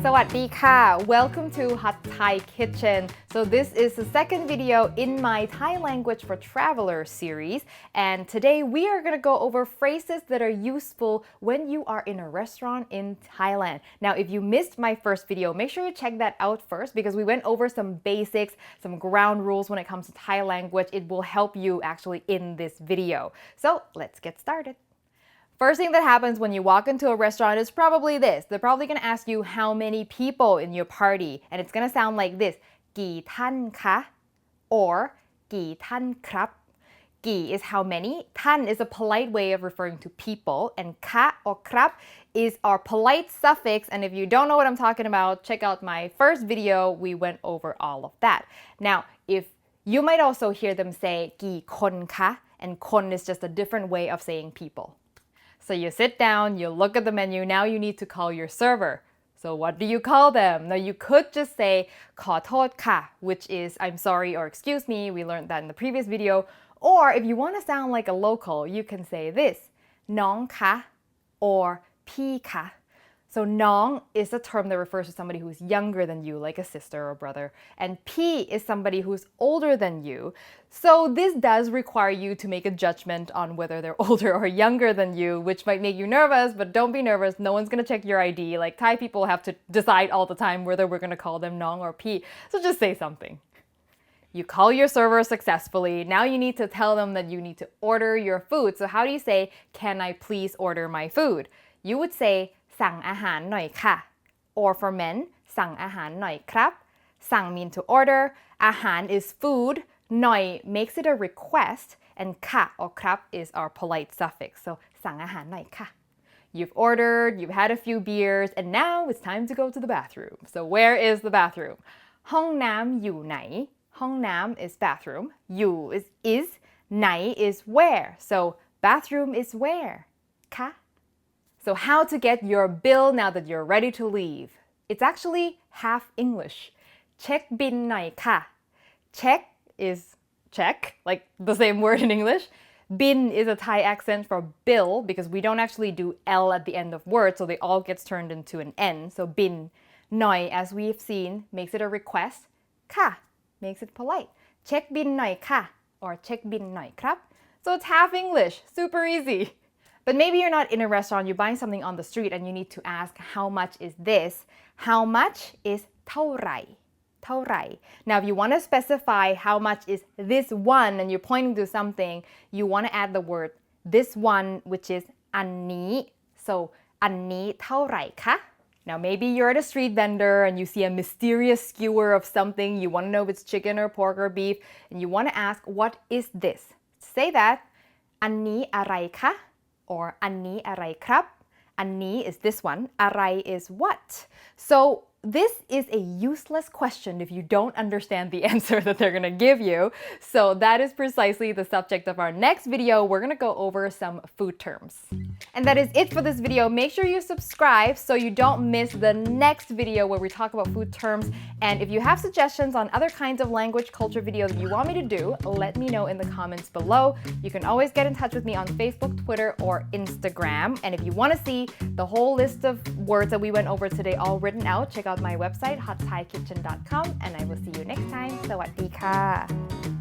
สวัสดีค่ะ Welcome to Hot Thai Kitchen. So this is the second video in my Thai language for travelers series, and today we are going to go over phrases that are useful when you are in a restaurant in Thailand. Now if you missed my first video, make sure you check that out first because we went over some basics, some ground rules when it comes to Thai language. It will help you actually in this video. So let's get started. First thing that happens when you walk into a restaurant is probably this. They're probably going to ask you how many people in your party, and it's going to sound like this. กี่ท่านคะ or กี่ท่านครับ กี่ is how many, ท่าน is a polite way of referring to people, and คะ or ครับ is our polite suffix, and if you don't know what I'm talking about, check out my first video, we went over all of that. Now, if you might also hear them say กี่คนคะ and คน is just a different way of saying people. So you sit down, you look at the menu, now you need to call your server. So what do you call them? Now you could just say ขอโทษค่ะ which is I'm sorry or excuse me, we learned that in the previous video. Or if you want to sound like a local, you can say this, น้องคะ or พี่คะ So น้อง is a term that refers to somebody who's younger than you, like a sister or brother. And พี่ is somebody who's older than you. So this does require you to make a judgment on whether they're older or younger than you, which might make you nervous, but don't be nervous. No one's going to check your ID. Like Thai people have to decide all the time whether we're going to call themน้อง or พี่. So just say something. You call your server successfully. Now you need to tell them that you need to order your food. So how do you say, can I please order my food? You would say, สั่งอาหารหน่อยค่ะ or for men สั่งอาหารหน่อยครับ สั่ง mean to order, อาหาร is food, หน่อย makes it a request, and ค่ะ or ครับ is our polite suffix. So สั่งอาหารหน่อยค่ะ. You've ordered, you've had a few beers, and now it's time to go to the bathroom. So where is the bathroom? ห้องน้ำอยู่ไหน ห้องน้ำ is bathroom, อยู่ is, ไหน is where. So bathroom is where? ค่ะ. So how to get your bill now that you're ready to leave? It's actually half English. เช็คบิลหน่อยค่ะ Check is check, like the same word in English. Bin is a Thai accent for bill because we don't actually do L at the end of words, so they all gets turned into an N. So bin, หน่อย as we've seen, makes it a request. ค่ะ makes it polite. เช็คบิลหน่อยค่ะ or เช็คบิลหน่อยครับ. So it's half English, super easy. But maybe you're not in a restaurant, you're buying something on the street and you need to ask how much is this? How much is เท่าไหร่ เท่าไหร่ Now if you want to specify how much is this one and you're pointing to something, you want to add the word this one, which is อันนี้ So อันนี้เท่าไหร่คะ Now maybe you're at a street vendor and you see a mysterious skewer of something, you want to know if it's chicken or pork or beef, and you want to ask what is this? Say that อันนี้อะไรคะ or อันนี้อะไรครับ อันนี้ is this one, อะไร is what. So this is a useless question if you don't understand the answer that they're going to give you. So that is precisely the subject of our next video. We're going to go over some food terms. And that is it for this video. Make sure you subscribe so you don't miss the next video where we talk about food terms. And if you have suggestions on other kinds of language culture videos that you want me to do, let me know in the comments below. You can always get in touch with me on Facebook, Twitter, or Instagram. And if you want to see the whole list of words that we went over today all written out, check out my website, hotthaikitchen.com, and I will see you next time. สวัสดีค่ะ